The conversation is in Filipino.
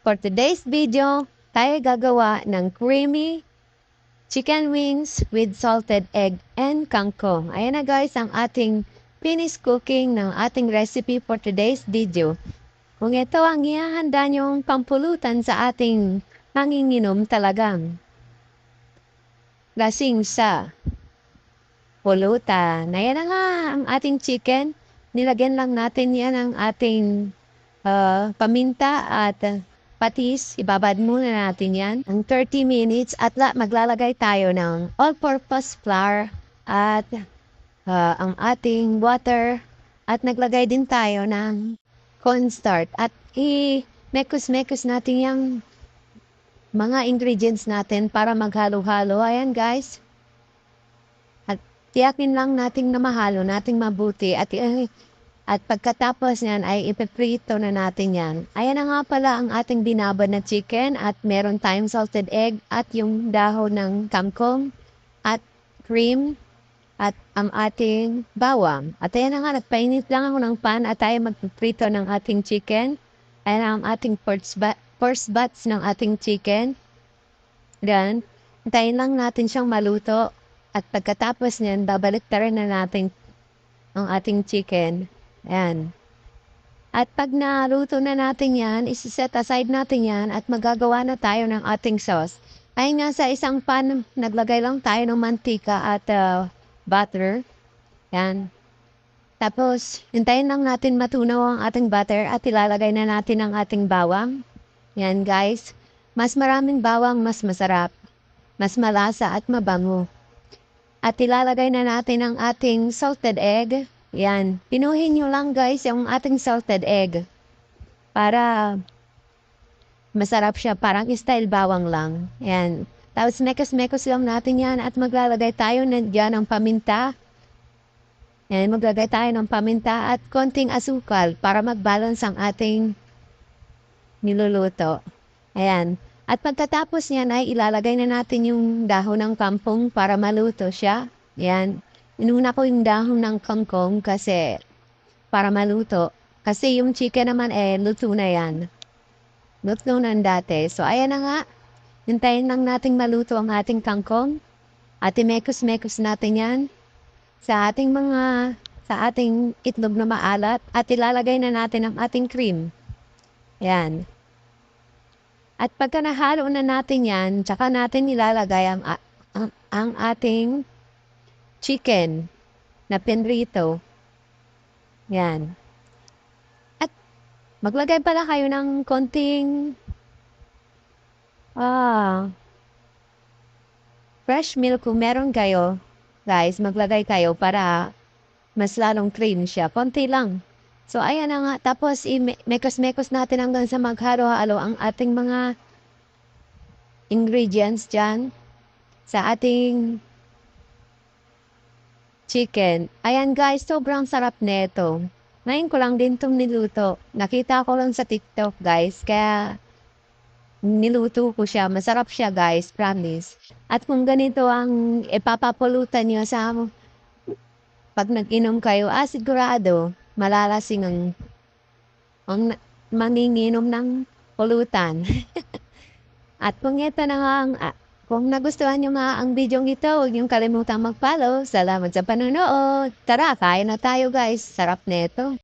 For today's video, tayo gagawa ng creamy chicken wings with salted egg and kangkong. Ayan na guys, ang ating finish cooking ng ating recipe for today's video. Kung ito ang ihahanda niyong pampulutan sa ating manginginom talagang lasing sa pulutan. Ayan na nga ang ating chicken. Nilagyan lang natin yan ang ating paminta at patis. Ibabad muna natin yan ng 30 minutes at maglalagay tayo ng all-purpose flour at ang ating water at naglagay din tayo ng cornstarch at i-mekos-mekos natin yung mga ingredients natin para maghalo-halo. Ayan guys. Tiyakin lang nating na mahalo, nating mabuti at pagkatapos niyan ay ipiprito na natin yan. Ayan na nga pala ang ating binabad na chicken at meron tayong salted egg at yung dahon ng kangkong at cream at ang ating bawang. At ayan na nga, nagpainit lang ako ng pan at tayo magpiprito ng ating chicken. Ayan ang ating first batch ng ating chicken. Then, hintayin lang natin siyang maluto. At pagkatapos niyan, babalik na natin ang ating chicken. Ayan. At pag naluto na natin yan, isi-set aside natin yan at magagawa na tayo ng ating sauce. Ay nga sa isang pan, naglagay lang tayo ng mantika at butter. Yan. Tapos, hintayin lang natin matunaw ang ating butter at ilalagay na natin ang ating bawang. Yan guys. Mas maraming bawang, mas masarap. Mas malasa at mabango. At ilalagay na natin ang ating salted egg. Yan. Pinuhin nyo lang guys yung ating salted egg. Para masarap siya. Parang style bawang lang. Yan. Tapos mekos-mekos lang natin yan. At maglalagay tayo dyan ng paminta. Yan. Maglagay tayo ng paminta at konting asukal para mag-balance ang ating niluluto. Ayan. At pagkatapos niyan ay ilalagay na natin yung dahon ng kangkong para maluto siya. Yan. Inuna ko yung dahon ng kangkong kasi para maluto. Kasi yung chicken naman luto na yan. Luto na dati. So ayan na nga. Hintayin lang nating maluto ang ating kangkong. At imekos-mekos natin yan sa ating itlog na maalat. At ilalagay na natin ang ating cream. Yan. At pagka nahalo na natin yan, tsaka natin ilalagay ang ating chicken na pinrito. Yan. At maglagay pala kayo ng konting fresh milk kung meron kayo. Guys, maglagay kayo para mas lalong cream siya. Konti lang. So, ayan na nga. Tapos, mekos-mekos natin hanggang sa maghalo-halo ang ating mga ingredients dyan sa ating chicken. Ayan guys, sobrang sarap neto. Ngayon ko lang din itong niluto. Nakita ko lang sa TikTok guys. Kaya, niluto ko siya. Masarap siya guys, promise. At kung ganito ang ipapapulutan nyo sa pag nag-inom kayo, sigurado, malalasing ang manginginom ng pulutan. At kung ito na nga, kung nagustuhan nyo ang video ito, huwag niyong kalimutang mag-follow. Salamat sa panonood. Tara, kain na tayo guys. Sarap nito.